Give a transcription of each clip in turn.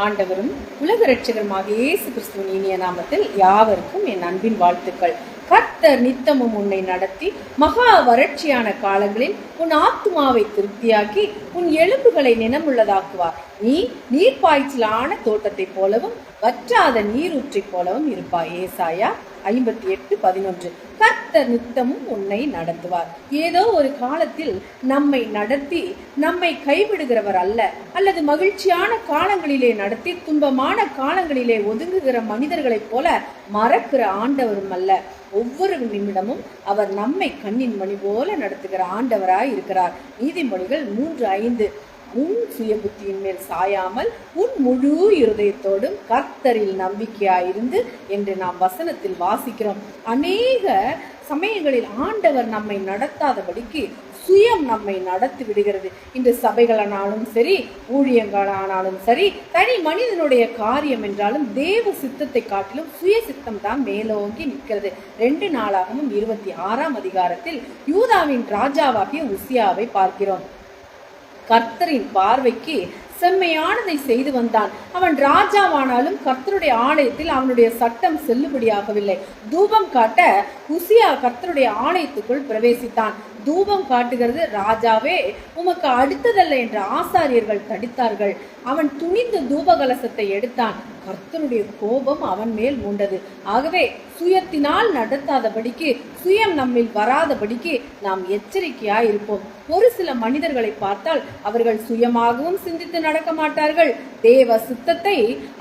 ஆண்டவரும் உலக இரட்சகருமாகிய இயேசு கிறிஸ்துவின் இனிய நாமத்தில் யாவருக்கும் என் அன்பின் வாழ்த்துக்கள். கர்த்தர் நித்தமும் உன்னை நடத்தி மகா வறட்சியான காலங்களில் உன் ஆத்துமாவை திருப்தியாக்கி உன் எலும்புகளை நினமுள்ளதாக்குவார். நீ நீர்ப்பாய்ச்சலான தோட்டத்தை போலவும் வற்றாத நீரூற்றை போலவும் இருப்பாய். ஏசாயா 58:11. கர்த்தர் நித்தமும் உன்னை நடத்துவார். ஏதோ ஒரு காலத்தில் நம்மை நடத்தி நம்மை கைவிடுகிறவர் அல்ல, அல்லது மகிழ்ச்சியான காலங்களிலே நடத்தி துன்பமான காலங்களிலே ஒதுங்குகிற மனிதர்களைப் போல மறக்கிற ஆண்டவரும் அல்ல. ஒவ்வொரு நிமிடமும் அவர் நம்மை கண்ணின் மணி போல நடத்துகிற ஆண்டவராய் இருக்கிறார். நீதிமொழிகள் 3:5. உன் சுய புத்தியின் மேல் சாயாமல் உன் முழு இருதயத்தோடும் கர்த்தரில் நம்பிக்கையாயிருந்து என்று நாம் வசனத்தில் வாசிக்கிறோம். அநேக சமயங்களில் ஆண்டவர் நம்மை நடத்தாதபடிக்கு சுயம் நம்மை நடத்தி விடுகிறது. இன்று சபைகளானாலும் சரி, ஊழியங்களானாலும் சரி, தனி மனிதனுடைய காரியம் என்றாலும் தேவ சித்தத்தை காட்டிலும் சுய சித்தம் தான் மேலோங்கி நிற்கிறது. 2 நாளாகவும் 26ஆம் அதிகாரத்தில் யூதாவின் ராஜாவாகிய உசியாவை பார்க்கிறோம். கர்த்தரின் பார்வைக்கு செம்மையானதை செய்து வந்தான். அவன் ராஜாவானாலும் கர்த்தருடைய ஆலயத்தில் அவனுடைய சட்டம் செல்லுபடியாகவில்லை. தூபம் காட்ட உசியா கர்த்தருடைய ஆலயத்துக்குள் பிரவேசித்தான். தூபம் காட்டுகிறது ராஜாவே, உமக்கு அடுத்ததல்ல என்று ஆசாரியர்கள் தடித்தார்கள். அவன் துணிந்து தூபகலசத்தை எடுத்தான். கர்த்தருடைய கோபம் அவன் மேல் மூண்டது. ஆகவே சுயத்தினால் நடத்தாதபடிக்கு, சுயம் நம்மில் வராதபடிக்கு நாம் எச்சரிக்கையாய் இருப்போம். ஒரு சில மனிதர்களை பார்த்தால் அவர்கள் சுயமாகவும் சிந்தித்து நடக்க மாட்டார்கள், தேவ சித்தத்தை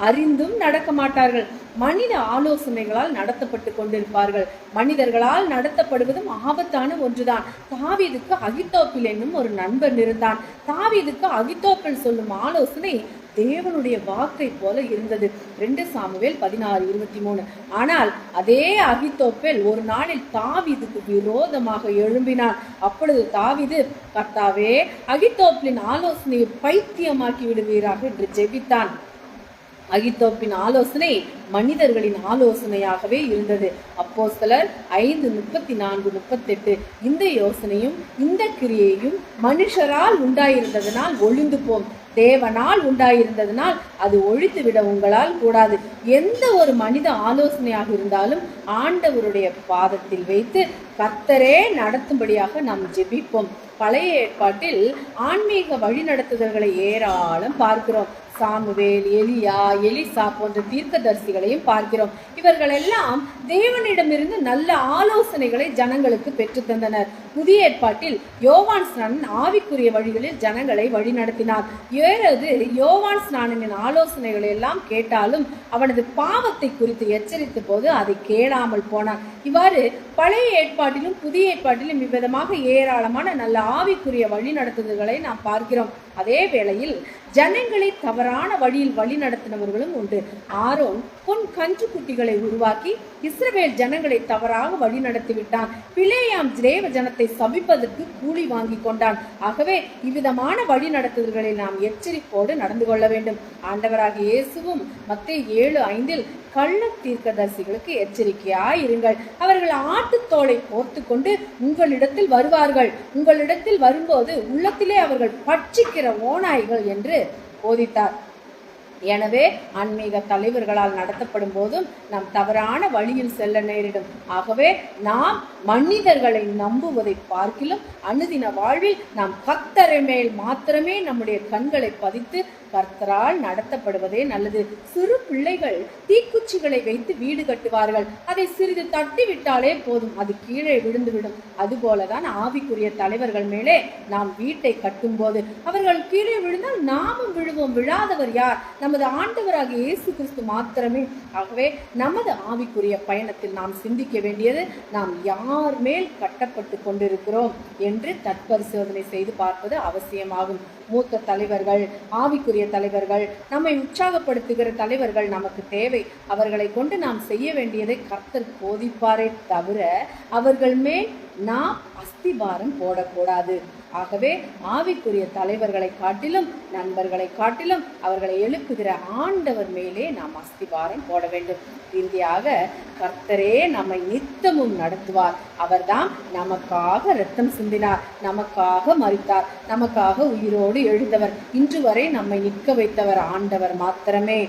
அறிந்தும் நடக்க மாட்டார்கள். மனித ஆலோசனைகளால் நடத்தப்பட்டு கொண்டிருப்பார்கள். மனிதர்களால் நடத்தப்படுவதும் ஆபத்தான ஒன்றுதான். தாவீதுக்கு அகித்தோப்பில் என்னும் ஒரு நண்பன் இருந்தான். தாவீதுக்கு அகித்தோப்பில் சொல்லும் ஆலோசனை தேவனுடைய வாக்கை போல இருந்தது. 2 சாமுவேல் 16:23. ஆனால் அதே அகித்தோப்பேல் ஒரு நாளில் தாவீதுக்கு விரோதமாக எழும்பினான். அப்பொழுது தாவீது, கர்த்தாவே, அகித்தோப்பின் ஆலோசனையை பைத்தியமாக்கி விடுவீராக என்று ஜெபித்தான். அகித்தோப்பின் ஆலோசனை மனிதர்களின் ஆலோசனையாகவே இருந்தது. அப்போஸ்தலர் 5:34-38. இந்த யோசனையும் இந்த கிரியையும் மனுஷரால் உண்டாயிருந்ததனால் ஒழிந்து போம், தேவனால் உண்டாயிருந்ததனால் அது ஒழித்துவிட உங்களால் கூடாது. எந்த ஒரு மனித ஆலோசனையாக இருந்தாலும் ஆண்டவருடைய பாதத்தில் வைத்து கர்த்தரே நடத்தும்படியாக நாம் ஜெபிப்போம். பழைய ஏற்பாட்டில் ஆன்மீக வழிநடத்துதல்களை ஏராளம் பார்க்கிறோம். சாமுவேல், எலியா, எலிசா போன்ற தீர்க்கதரிசிகளையும் பார்க்கிறோம். இவர்கள் எல்லாம் தேவனிடமிருந்து நல்ல ஆலோசனைகளை ஜனங்களுக்கு பெற்று தந்தனர். புதிய ஏற்பாட்டில் யோவான் ஸ்நானன் ஆவிக்குரிய வழிகளில் ஜனங்களை வழிநடத்தினார். யோவான் ஸ்நானனின் ஆலோசனைகளை எல்லாம் கேட்டாலும் அவனது பாவத்தை குறித்து எச்சரித்த போது அதை கேளாமல் போனான். இவ்வாறு பழைய ஏற்பாட்டிலும் புதிய ஏற்பாட்டிலும் இவ்விதமாக ஏராளமான நல்ல ஆவிக்குரிய வழி நடத்துதல்களை நாம் பார்க்கிறோம். அதே வேளையில் ஜனங்களை தவறான வழியில் வழி நடத்தினவர்களும் உண்டு. ஆரோன் பொன் கன்று குட்டிகளை உருவாக்கி இஸ்ரவேல் ஜனங்களை தவறாக வழி நடத்திவிட்டான். பிலேயாம் தேவ ஜனத்தை சபிப்பதற்கு கூலி வாங்கி கொண்டான். ஆகவே இவ்விதமான வழி நடத்துதல்களில் நாம் எச்சரிப்போடு நடந்து கொள்ள வேண்டும். ஆண்டவராகிய இயேசுவும் மத்தேயு 7:5 கள்ள தீர்க்கதரிசிகளுக்கு எச்சரிக்கையாயிருங்கள், அவர்கள் ஆட்டுத்தோலை போர்த்து கொண்டு உங்களிடத்தில் வருவார்கள், உங்களிடத்தில் வரும்போது உள்ளத்திலே அவர்கள் பட்சிக்கிற ஓநாய்கள் என்று போதித்தார். எனவே ஆன்மீக தலைவர்களால் நடத்தப்படும் போதும் நாம் தவறான வழியில் செல்ல நேரிடும். ஆகவே நாம் மனிதர்களை நம்புவதை பார்க்கிலும் அனுதின வாழ்வில் நாம் கர்த்தரை மேல் மாத்திரமே நம்முடைய கண்களை பதித்து கர்த்தரால் நடத்தப்படுவதே நல்லது. சிறு பிள்ளைகள் தீக்குச்சிகளை வைத்து வீடு கட்டுவார்கள். அதை சிறிது தட்டி விட்டாலே போதும், அது கீழே விழுந்துவிடும். அதுபோலதான் ஆவிக்குரிய தலைவர்கள் மேலே நாம் வீட்டை கட்டும் போது அவர்கள் கீழே விழுந்தால் நாமும் விழுவோம். விழாதவர் யார்? நமது ஆண்டவராகிய இயேசு கிறிஸ்து மாத்திரமே. ஆகவே நமது ஆவிக்குரிய பயணத்தில் நாம் சிந்திக்க வேண்டியது, நாம் யார் மேல் கட்டப்பட்டு கொண்டிருக்கிறோம் என்று தற்பரிசோதனை செய்து பார்ப்பது அவசியமாகும். மூத்த தலைவர்கள், ஆவிக்குரிய தலைவர்கள், நம்மை உற்சாகப்படுத்துகிற தலைவர்கள் நமக்கு தேவை. அவர்களை கொண்டு நாம் செய்ய வேண்டியதை கர்த்தர் போதிப்பாரே தவிர அவர்கள் மேல் நாம் அஸ்திபாரம் போடக்கூடாது. ஆகவே ஆவிக்குரிய தலைவர்களை காட்டிலும் நண்பர்களை காட்டிலும் அவர்களை எழுப்புகிற ஆண்டவர் மேலே நாம் அஸ்திபாரம் போட வேண்டும். இறுதியாக கர்த்தரே நம்மை நித்தமும் நடத்துவார். அவர்தான் நமக்காக இரத்தம் சிந்தினார், நமக்காக மரித்தார், நமக்காக உயிரோடு எழுந்தவர், இன்று வரை நம்மை நிற்க வைத்தவர் ஆண்டவர் மாத்திரமே.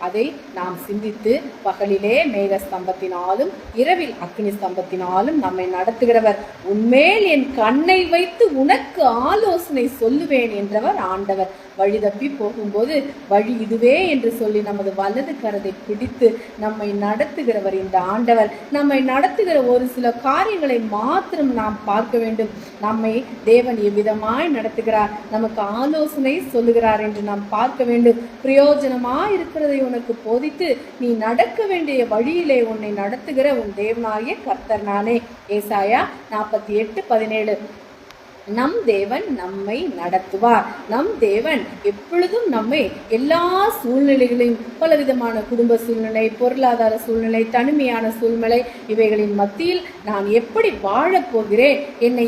அதை நாம் சிந்தித்து பகலிலே மேக ஸ்தம்பத்தினாலும் இரவில் அக்னி ஸ்தம்பத்தினாலும் நம்மை நடத்துகிறவர், உன்மேல் என் கண்ணை வைத்து உனக்கு ஆலோசனை சொல்லுவேன் என்றவர் ஆண்டவர். வழி தப்பி போகும்போது வழி இதுவே என்று சொல்லி நமது வலது கரத்தை பிடித்து நம்மை நடத்துகிறவர் இந்த ஆண்டவர். நம்மை நடத்துகிற ஒரு சில காரியங்களை மாத்திரம் நாம் பார்க்க வேண்டும். நம்மை தேவன் எவ்விதமாய் நடத்துகிறார், நமக்கு ஆலோசனை சொல்லுகிறார் என்று நாம் பார்க்க வேண்டும். பிரயோஜனமாய் இருக்கிறதை உனக்கு போதித்து நீ நடக்க வேண்டிய வழியிலே உன்னை நடத்துகிற உன் தேவனாகிய கர்த்தர் நானே. ஏசாயா 48:17. நம் தேவன் நம்மை நடத்துவார். நம் தேவன் எப்பொழுதும் நம்மை எல்லா சூழ்நிலைகளையும், பலவிதமான குடும்ப சூழ்நிலை, பொருளாதார சூழ்நிலை, தனிமையான சூழ்நிலை, இவைகளின் மத்தியில் நான் எப்படி வாழப் போகிறேன், என்னை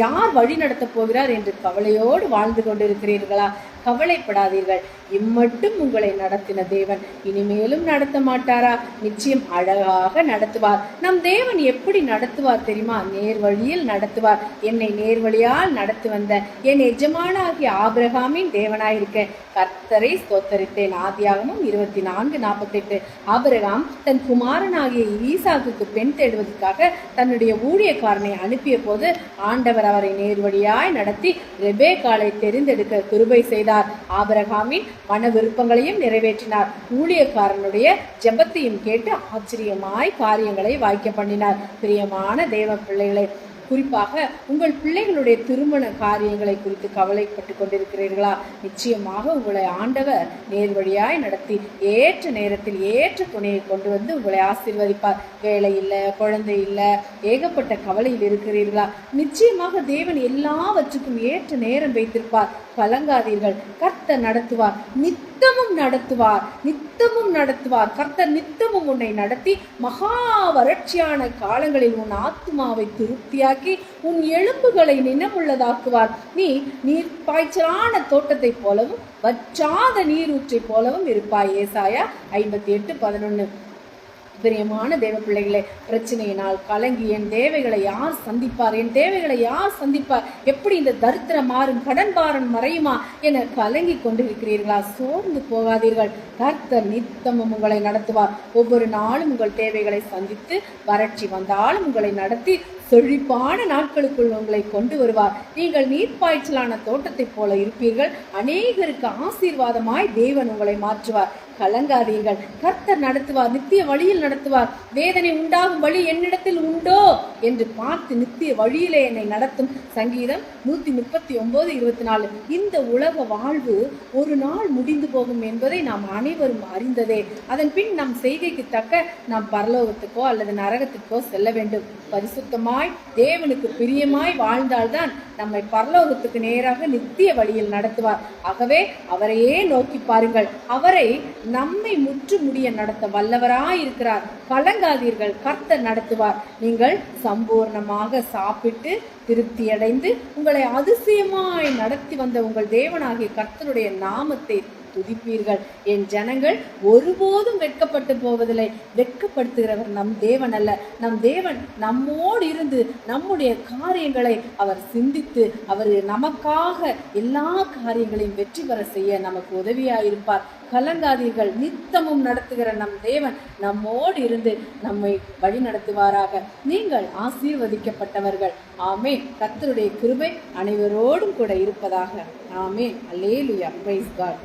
யார் வழி நடத்தப் போகிறார் என்று கவலையோடு வாழ்ந்து கொண்டிருக்கிறீர்களா? கவலைப்படாதீர்கள். இம்மட்டும் உங்களை நடத்தின தேவன் இனிமேலும் நடத்த மாட்டாரா? நிச்சயம் அழகாக நடத்துவார். நம் தேவன் எப்படி நடத்துவார் தெரியுமா? நேர்வழியில் நடத்துவார். என்னை நேர்வழியால் நடத்தி வந்த என் எஜமானாகிய ஆபிரகாமின் தேவனாயிருக்க கர்த்தரை ஸ்தோத்தரித்தேன். ஆதியாகமம் 24:48. ஆபிரகாம் தன் குமாரனாகிய ஈசாக்குக்கு பெண் தேடுவதற்காக தன்னுடைய ஊழியக்காரனை அனுப்பிய போது ஆண்டவர் அவரை நேர்வழியாய் நடத்தி ரெபேக்காளை தெரிந்தெடுக்க கிருபை செய்தார். ஆபிரகாமின் மன விருப்பங்களையும் நிறைவேற்றினார். ஊழியக்காரனுடைய ஜெபத்தையும் கேட்டு ஆச்சரியமாய் காரியங்களை வாய்க்க பண்ணினார். பிரியமான தேவ பிள்ளைகளை, குறிப்பாக உங்கள் பிள்ளைகளுடைய திருமண காரியங்களை குறித்து கவலைப்பட்டு கொண்டிருக்கிறீர்களா? நிச்சயமாக உங்களை ஆண்டவர் நேர்வழியாய் நடத்தி ஏற்ற நேரத்தில் ஏற்ற துணையை கொண்டு வந்து உங்களை ஆசீர்வதிப்பார். வேலை இல்லை, குழந்தை இல்லை, ஏகப்பட்ட கவலையில் இருக்கிறீர்களா? நிச்சயமாக தேவன் எல்லாவற்றுக்கும் ஏற்ற நேரம் வைத்திருப்பார். கலங்காதீர்கள். கர்த்தர் நடத்துவார், நித்தமும் நடத்துவார், நித்தமும் நடத்துவார். கர்த்தர் நித்தமும் உன்னை நடத்தி மகா வறட்சியான காலங்களில் உன் ஆத்துமாவை திருப்தியாக்கி உன் எலும்புகளை நினமுள்ளதாக்குவார். நீ நீர் பாய்ச்சலான தோட்டத்தை போலவும் வற்றாத நீரூற்றை போலவும் இருப்பாய். ஏசாயா 58:11. பிரியமான தேவ பிள்ளைகளே, பிரச்சனையினால் கலங்கி என் தேவைகளை யார் சந்திப்பார், என் தேவைகளை யார் சந்திப்பார், எப்படி இந்த தரித்திரம் மாறும், கடன் பாரம் மறையுமா என கலங்கி கொண்டிருக்கிறீர்களா? சோர்ந்து போகாதீர்கள். கர்த்தர் நித்தமும் உங்களை நடத்துவார். ஒவ்வொரு நாளும் உங்கள் தேவைகளை சந்தித்து வறட்சி வந்தாலும் உங்களை நடத்தி செழிப்பான நாட்களுக்குள் உங்களை கொண்டு வருவார். நீங்கள் நீர்ப்பாய்ச்சலான தோட்டத்தை போல இருப்பீர்கள். அநேகருக்கு ஆசீர்வாதமாய் தேவன் உங்களை மாற்றுவார். கலங்காதீர்கள். கர்த்தர் நடத்துவார், நித்திய வழியில் நடத்துவார். வேதனை உண்டாகும் வழி என்னிடத்தில் உண்டோ என்று பார்த்து நித்திய வழியிலே என்னை நடத்தும். சங்கீதம் 139:24. இந்த உலக வாழ்வு ஒரு நாள் முடிந்து போகும் என்பதை நாம் அனைவரும் அறிந்ததே. அதன் பின் நம் செய்கைக்கு தக்க நாம் பரலோகத்துக்கோ அல்லது நரகத்துக்கோ செல்ல வேண்டும். பரிசுத்தமாய் தேவனுக்கு பிரியமாய் வாழ்ந்தால்தான் நம்மை பரலோகத்துக்கு நேராக நித்திய வழியில் நடத்துவார். ஆகவே அவரையே நோக்கி பாருங்கள். அவரை நம்மை முற்று முடிய நடத்த வல்லவராயிருக்கிறார். கலங்காதீர்கள். கர்த்தர் நடத்துவார். நீங்கள் சம்பூர்ணமாக சாப்பிட்டு திருப்தியடைந்து உங்களை அதிசயமாய் நடத்தி வந்த உங்கள் தேவனாகிய கர்த்தருடைய நாமத்தை துதிப்பீர்கள். என் ஜனங்கள் ஒருபோதும் வெட்கப்பட்டு போவதில்லை. வெட்கப்படுத்துகிறவர் நம் தேவன் அல்ல. நம் தேவன் நம்மோடு இருந்து நம்முடைய காரியங்களை அவர் சிந்தித்து அவர் நமக்காக எல்லா காரியங்களையும் வெற்றி பெற செய்ய நமக்கு உதவியாயிருப்பார். கலங்காதீர்கள். நித்தமும் நடத்துகிற நம் தேவன் நம்மோடு இருந்து நம்மை வழி நடத்துவாராக. நீங்கள் ஆசீர்வதிக்கப்பட்டவர்கள். ஆமென். கர்த்தருடைய கிருபை அனைவரோடும் கூட இருப்பதாக. ஆமென். அல்லேலூயா. Praise God.